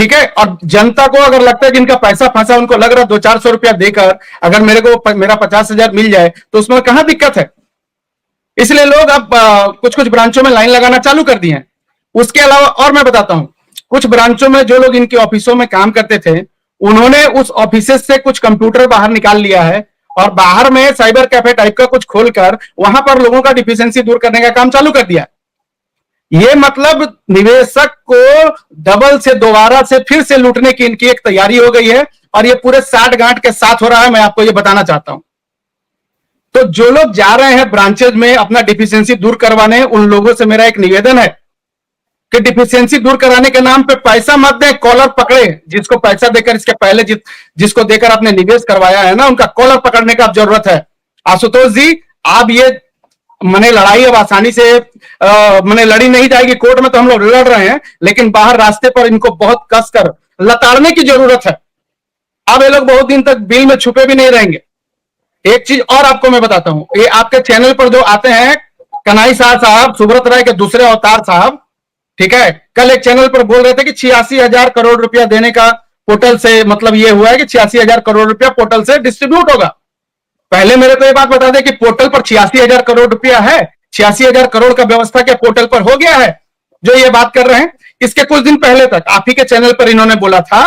ठीक है। और जनता को अगर लगता है कि इनका पैसा फंसा, उनको लग रहा है 200-400 रुपया देकर अगर मेरा 50,000 मिल जाए तो उसमें कहां दिक्कत है। इसलिए लोग अब कुछ कुछ ब्रांचों में लाइन लगाना चालू कर दिए हैं। उसके अलावा और मैं बताता हूं, कुछ ब्रांचों में जो लोग इनके ऑफिसों में काम करते थे, उन्होंने उस ऑफिसेस से कुछ कंप्यूटर बाहर निकाल लिया है और बाहर में साइबर कैफे टाइप का कुछ खोलकर वहां पर लोगों का डिफिशियंसी दूर करने का काम चालू कर दिया। ये मतलब निवेशक को डबल से दोबारा से फिर से लूटने की इनकी एक तैयारी हो गई है और ये पूरे साठ गांठ के साथ हो रहा है। मैं आपको ये बताना चाहता हूं। तो जो लोग जा रहे हैं ब्रांचेज में अपना डिफिशियंसी दूर करवाने, उन लोगों से मेरा एक निवेदन है कि डिफिशियंसी दूर कराने के नाम पे पैसा मत दें, कॉलर पकड़े। जिसको पैसा देकर इसके पहले जिसको देकर आपने निवेश करवाया है ना, उनका कॉलर पकड़ने का जरूरत है। आशुतोष जी, आप ये मैंने लड़ाई अब आसानी से मैंने लड़ी नहीं जाएगी, कोर्ट में तो हम लोग लड़ रहे हैं, लेकिन बाहर रास्ते पर इनको बहुत कसकर लताड़ने की जरूरत है। अब ये लोग बहुत दिन तक बिल में छुपे भी नहीं रहेंगे। एक चीज और आपको मैं बताता हूं, ये आपके चैनल पर जो आते हैं कन्हई शाह साहब, सुब्रत राय के दूसरे अवतार साहब, ठीक है, कल एक चैनल पर बोल रहे थे कि 86,000 करोड़ रुपया देने का पोर्टल से मतलब ये हुआ है कि 86,000 करोड़ रुपया पोर्टल से डिस्ट्रीब्यूट होगा। पहले मेरे को ये बात बता दें कि पोर्टल पर 86,000 करोड़ रुपया है, 86,000 करोड़ का व्यवस्था क्या पोर्टल पर हो गया है जो ये बात कर रहे हैं। इसके कुछ दिन पहले तक आप ही के चैनल पर इन्होंने बोला था,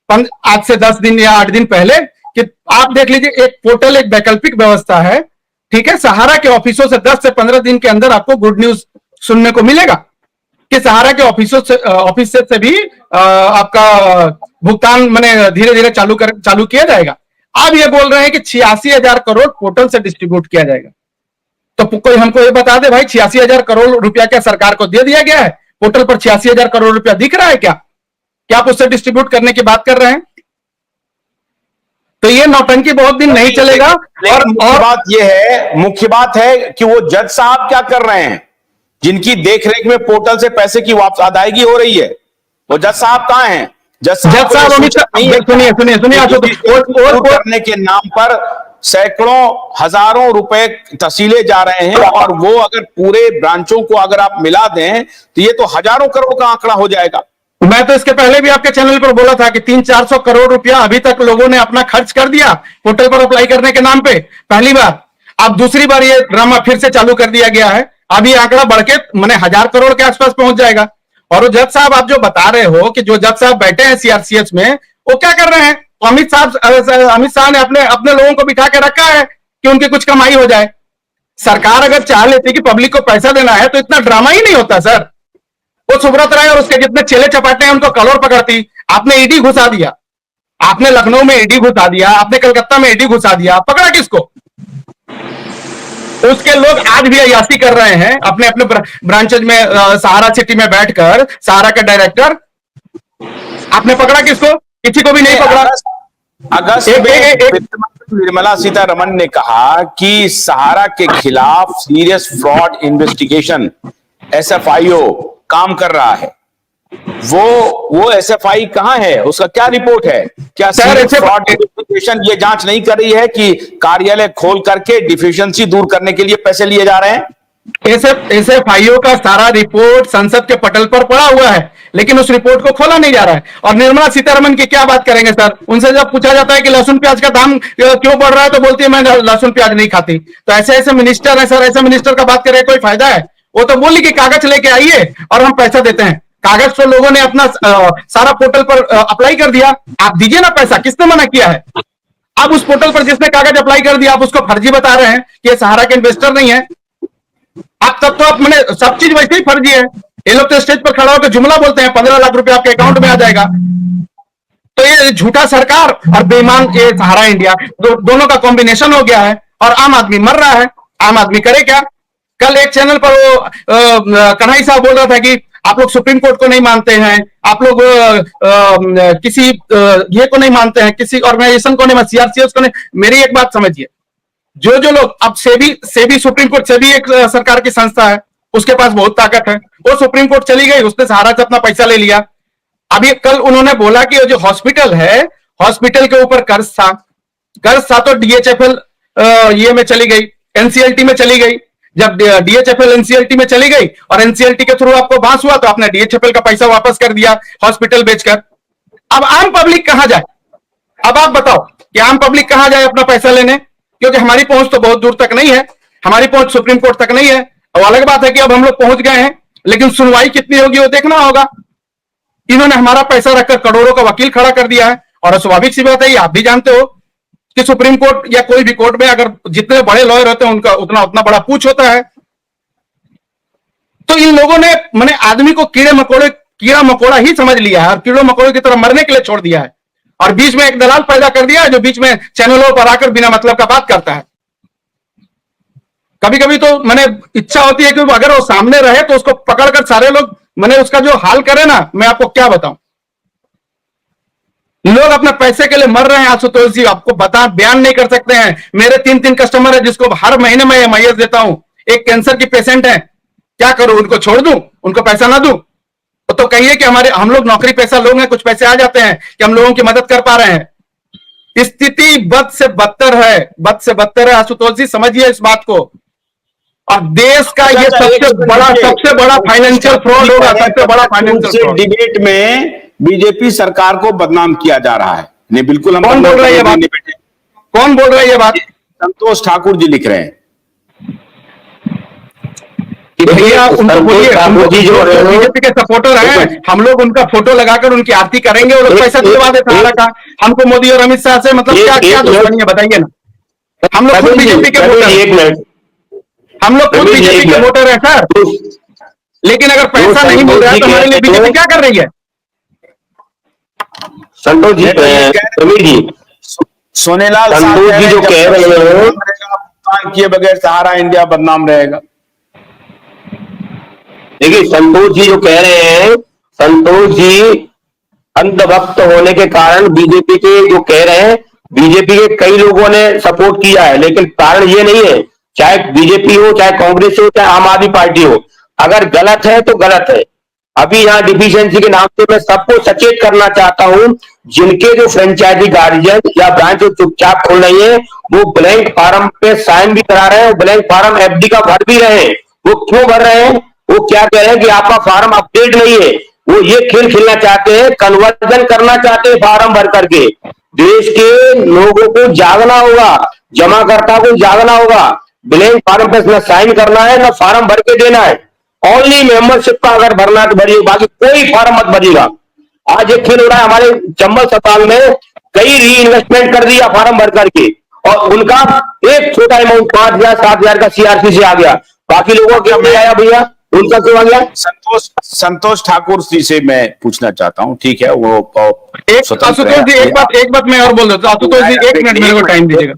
आज से 10 दिन या 8 दिन पहले, कि आप देख लीजिए एक पोर्टल एक वैकल्पिक व्यवस्था है, ठीक है। सहारा के ऑफिसों से 10 से 15 दिन के अंदर आपको गुड न्यूज सुनने को मिलेगा कि सहारा के ऑफिस से भी आपका भुगतान मैंने धीरे धीरे चालू किया जाएगा। आप ये बोल रहे हैं कि 86,000 करोड़ पोर्टल से डिस्ट्रीब्यूट किया जाएगा, तो कोई हमको ये बता दे भाई, 86,000 करोड़ रुपया क्या सरकार को दे दिया गया है? पोर्टल पर 86,000 करोड़ रुपया दिख रहा है क्या आप उससे डिस्ट्रीब्यूट करने की बात कर रहे हैं? तो ये नौटंकी बहुत दिन नहीं चलेगा। और मुख्य बात है कि वो जज साहब क्या कर रहे हैं जिनकी देखरेख में पोर्टल से पैसे की वापस अदायगी हो रही है? वो जज साहब कहां हैं? जज साहब सुनिए करने के नाम पर सैकड़ों हजारों रुपए तहसीले जा रहे हैं और वो अगर पूरे ब्रांचों को अगर आप मिला दें तो ये तो हजारों करोड़ का आंकड़ा हो जाएगा। मैं तो इसके पहले भी आपके चैनल पर बोला था कि 300-400 करोड़ रुपया अभी तक लोगों ने अपना खर्च कर दिया पोर्टल पर अप्लाई करने के नाम पे, पहली बार। अब दूसरी बार ये ड्रामा फिर से चालू कर दिया गया है। अभी आंकड़ा बढ़ के मैंने 1000 करोड़ के आसपास पहुंच जाएगा। और जज साहब आप जो बता रहे हो कि जो जज साहब बैठे हैं सीआरसीएच में, वो क्या कर रहे हैं? अमित शाह ने अपने लोगों को बिठा के रखा है कि उनकी कुछ कमाई हो जाए। सरकार अगर चाह लेती कि पब्लिक को पैसा देना है तो इतना ड्रामा ही नहीं होता सर। वो सुब्रत राय और उसके जितने चेले चपाटे हैं उनको कलोर पकड़ती। आपने ईडी घुसा दिया, आपने लखनऊ में ईडी घुसा दिया, आपने कलकत्ता में ईडी घुसा दिया, पकड़ा किसको? उसके लोग आज भी अयासी कर रहे हैं अपने अपने ब्रांचेज में, सहारा सिटी में बैठकर। सहारा के डायरेक्टर, आपने पकड़ा किसको? किसी को भी नहीं पकड़ा। अगस्त में निर्मला सीतारमण ने कहा कि सहारा के खिलाफ सीरियस फ्रॉड इन्वेस्टिगेशन एसएफआईओ काम कर रहा है। वो एसएफआई कहां है? उसका क्या रिपोर्ट है? क्या सीरियस फ्रॉड इन्वेस्टिगेशन ये जांच नहीं कर रही है कि कार्यालय खोल करके डिफिशियंसी दूर करने के लिए पैसे लिए जा रहे हैं? एसएफआईओ का सारा रिपोर्ट संसद के पटल पर पड़ा हुआ है, लेकिन उस रिपोर्ट को खोला नहीं जा रहा है। और निर्मला सीतारमण की क्या बात करेंगे सर? उनसे जब पूछा जाता है कि लहसुन प्याज का दाम क्यों बढ़ रहा है तो बोलती है मैं लहसुन प्याज नहीं खाती। तो ऐसे मिनिस्टर है सर, ऐसे मिनिस्टर का बात करे कोई फायदा है? वो तो बोली कि कागज लेके आइए और हम पैसा देते हैं। कागज तो लोगों ने अपना सारा पोर्टल पर अप्लाई कर दिया, आप दीजिए ना पैसा, किसने मना किया है? अब उस पोर्टल पर जिसने कागज अप्लाई कर दिया आप उसको फर्जी बता रहे हैं कि ये सहारा के इन्वेस्टर नहीं है। आप तब तो आप मैंने सब चीज वैसे ही फर्जी है। ये लोग तो स्टेज पर खड़ा होकर जुमला बोलते हैं 15 लाख रुपए आपके अकाउंट में आ जाएगा। तो ये झूठा सरकार और बेईमान ये सहारा इंडिया दोनों का कॉम्बिनेशन हो गया है और आम आदमी मर रहा है। आम आदमी करे क्या? कल एक चैनल पर वो कन्हई साहब बोल रहा था कि आप लोग सुप्रीम कोर्ट को नहीं मानते हैं, आप लोग किसी ये को नहीं मानते हैं, किसी ऑर्गेनाइजेशन को नहीं, सीआरसीएस को नहीं। मेरी एक बात समझिए, जो लोग अब सेबी सुप्रीम कोर्ट, सेबी एक सरकार की संस्था है, उसके पास बहुत ताकत है। वो सुप्रीम कोर्ट चली गई, उसने सहारा से अपना पैसा ले लिया। अभी कल उन्होंने बोला कि जो हॉस्पिटल है, हॉस्पिटल के ऊपर कर्ज था तो डीएचएफएल ये में चली गई, एनसीएलटी में चली गई। जब डीएचएफएल एनसीएलटी में चली गई और एनसीएलटी के थ्रू आपको बांस हुआ तो आपने डीएचएफएल का पैसा वापस कर दिया हॉस्पिटल बेचकर। अब आम पब्लिक कहां जाए? अब आप बताओ कि आम पब्लिक कहां जाए अपना पैसा लेने, क्योंकि हमारी पहुंच तो बहुत दूर तक नहीं है, हमारी पहुंच सुप्रीम कोर्ट तक नहीं है। और अलग बात है कि अब हम लोग पहुंच गए हैं, लेकिन सुनवाई कितनी होगी वो देखना होगा। इन्होंने हमारा पैसा रखकर करोड़ों का वकील खड़ा कर दिया है, और स्वाभाविक सी बात है, आप भी जानते हो कि सुप्रीम कोर्ट या कोई भी कोर्ट में अगर जितने बड़े लॉयर होते हैं उनका उतना उतना बड़ा पूछ होता है। तो इन लोगों ने मैंने आदमी को कीड़ा मकोड़ा ही समझ लिया है, और कीड़ों मकोड़ों की तरह मरने के लिए छोड़ दिया है, और बीच में एक दलाल पैदा कर दिया है जो बीच में चैनलों पर आकर बिना मतलब का बात करता है। कभी कभी तो मैंने इच्छा होती है कि अगर वो सामने रहे तो उसको पकड़कर सारे लोग मैंने उसका जो हाल करे ना, मैं आपको क्या बताऊं। लोग अपने पैसे के लिए मर रहे हैं आशुतोष जी, आपको बयान नहीं कर सकते हैं। मेरे 3 कस्टमर है जिसको हर महीने मैं एमआईएस देता हूं। एक कैंसर की पेशेंट है, क्या करूं, उनको छोड़ दूं, उनको पैसा ना दूं? तो कहिए कि हम लोग नौकरी पैसा लोग हैं, कुछ पैसे आ जाते हैं कि हम लोगों की मदद कर पा रहे हैं। स्थिति बद से बदतर है आशुतोष जी, समझिए इस बात को। और देश का ये सबसे बड़ा फाइनेंशियल फ्रॉड होगा, सबसे बड़ा फाइनेंशियल फ्रॉड। डिबेट में बीजेपी सरकार को बदनाम किया जा रहा है। नहीं, बिल्कुल हम कौन बोल रहा है ये बात? कौन बोल रहा है ये बात? संतोष ठाकुर जी लिख रहे हैं। भैया उनको बोलिए, जो बीजेपी के सपोर्टर हैं, हम लोग उनका फोटो लगाकर उनकी आरती करेंगे, वो लोग पैसा दिलवा देते हैं का। हमको मोदी और अमित शाह से मतलब क्या दुश्मनी है बताइए ना। हम लोग खुद बीजेपी के वोटर हैं, हम लोग खुद बीजेपी के वोटर हैं सर, लेकिन अगर पैसा नहीं मिल रहा है तो हमारे लिए बीजेपी क्या कर रही है? संतोष जी, समीर जी, सोनेलाल संतोष जी जो कह रहे हैं, भुगतान किए बगैर सहारा इंडिया बदनाम रहेगा। देखिए संतोष जी जो कह रहे हैं, संतोष जी अंधभक्त होने के कारण बीजेपी के जो कह रहे हैं, बीजेपी के कई लोगों ने सपोर्ट किया है, लेकिन कारण ये नहीं है, चाहे बीजेपी हो, चाहे कांग्रेस हो, चाहे आम आदमी पार्टी हो, अगर गलत है तो गलत है। अभी यहाँ डिफिशियंसी के नाम से मैं सबको सचेत करना चाहता हूं, जिनके जो फ्रेंचाइजी गार्जियन या ब्रांच जो चुपचाप खोल रही है, वो ब्लैंक फार्म पे साइन भी करा रहे हैं, ब्लैंक फार्म एफडी का भर भी रहे हैं। वो क्यों भर रहे हैं? वो क्या कह रहे हैं कि आपका फार्म अपडेट नहीं है। वो ये खेल खेलना चाहते हैं, कन्वर्जन करना चाहते हैं फार्म भर करके। देश के लोगों को जागना होगा, जमाकर्ता को जागना होगा। ब्लैंक फार्म पे न साइन करना है, न फार्म भर के देना है। ओनली मेंबरशिप का अगर भरना है तो भरिए, बाकी कोई फार्म मत भरिएगा। आज एक खेल हो रहा है हमारे चंबल अस्पताल में, कई री इन्वेस्टमेंट कर दिया फार्म भर करके, और उनका एक छोटा अमाउंट 5,000 7,000 का सीआरपी से आ गया। बाकी लोगों को क्या नहीं आया भैया, उनका क्यों आ गया? संतोष ठाकुर जी से मैं पूछना चाहता हूं, ठीक है, वो आशुतोष जी एक बात मैं और बोल देता हूं। आशुतोष जी 1 मिनट मेरे को टाइम दीजिएगा।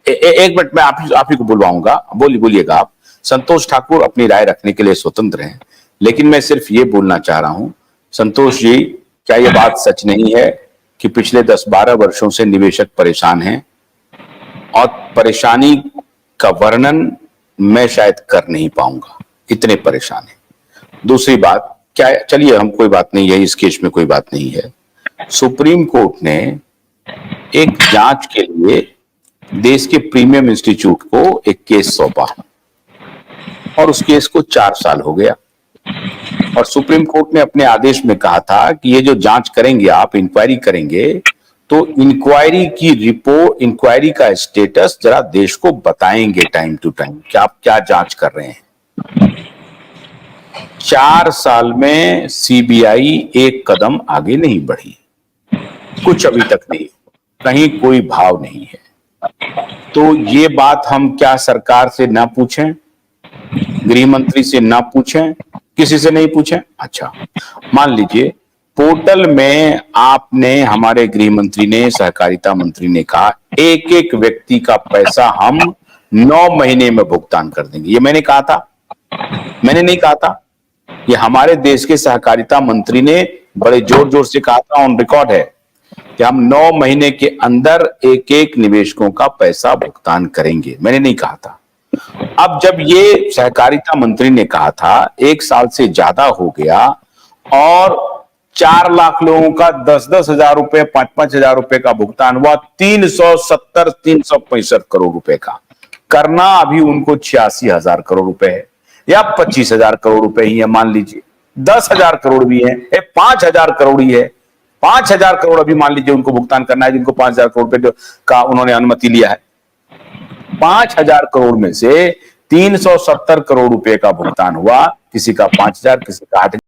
1 मिनट मैं आप ही को बुलवाऊंगा, बोलिएगा आप। संतोष ठाकुर अपनी राय रखने के लिए स्वतंत्र हैं, लेकिन मैं सिर्फ ये बोलना चाह रहा हूं, संतोष जी, क्या यह बात सच नहीं है कि पिछले 10-12 वर्षों से निवेशक परेशान हैं, और परेशानी का वर्णन मैं शायद कर नहीं पाऊंगा, इतने परेशान हैं। दूसरी बात, क्या, चलिए हम कोई बात नहीं है, इस केस में कोई बात नहीं है, सुप्रीम कोर्ट ने एक जांच के लिए देश के प्रीमियम इंस्टीट्यूट को एक केस सौंपा, और उस केस को 4 साल हो गया, और सुप्रीम कोर्ट ने अपने आदेश में कहा था कि ये जो जांच करेंगे आप, इंक्वायरी करेंगे, तो इंक्वायरी की रिपोर्ट, इंक्वायरी का स्टेटस जरा देश को बताएंगे टाइम टू टाइम कि आप क्या जांच कर रहे हैं। 4 साल में सीबीआई एक कदम आगे नहीं बढ़ी, कुछ अभी तक नहीं, कहीं कोई भाव नहीं है। तो ये बात हम क्या सरकार से ना पूछें, गृह मंत्री से ना पूछें, किसी से नहीं पूछें? अच्छा, मान लीजिए पोर्टल में आपने, हमारे गृह मंत्री ने, सहकारिता मंत्री ने कहा एक एक व्यक्ति का पैसा हम 9 महीने में भुगतान कर देंगे। ये मैंने कहा था? मैंने नहीं कहा था, ये हमारे देश के सहकारिता मंत्री ने बड़े जोर जोर से कहा था, ऑन रिकॉर्ड है कि हम 9 महीने के अंदर एक एक निवेशकों का पैसा भुगतान करेंगे। मैंने नहीं कहा था। अब जब ये सहकारिता मंत्री ने कहा था, 1 साल से ज्यादा हो गया, और 4 लाख लोगों का 10-10 हजार रुपए, 5-5 हजार रुपए का भुगतान हुआ, 365 करोड़ रुपए का करना अभी उनको 86 हजार करोड़ रुपए है, या 25 हजार करोड़ रुपए ही है, मान लीजिए 10 हजार करोड़ भी है, 5 हजार करोड़ ही है, 5,000 करोड़ अभी मान लीजिए उनको भुगतान करना है, जिनको 5,000 करोड़ रुपए का उन्होंने अनुमति लिया है। 5,000 करोड़ में से 370 करोड़ रुपए का भुगतान हुआ, किसी का 5,000, किसी का 8,000।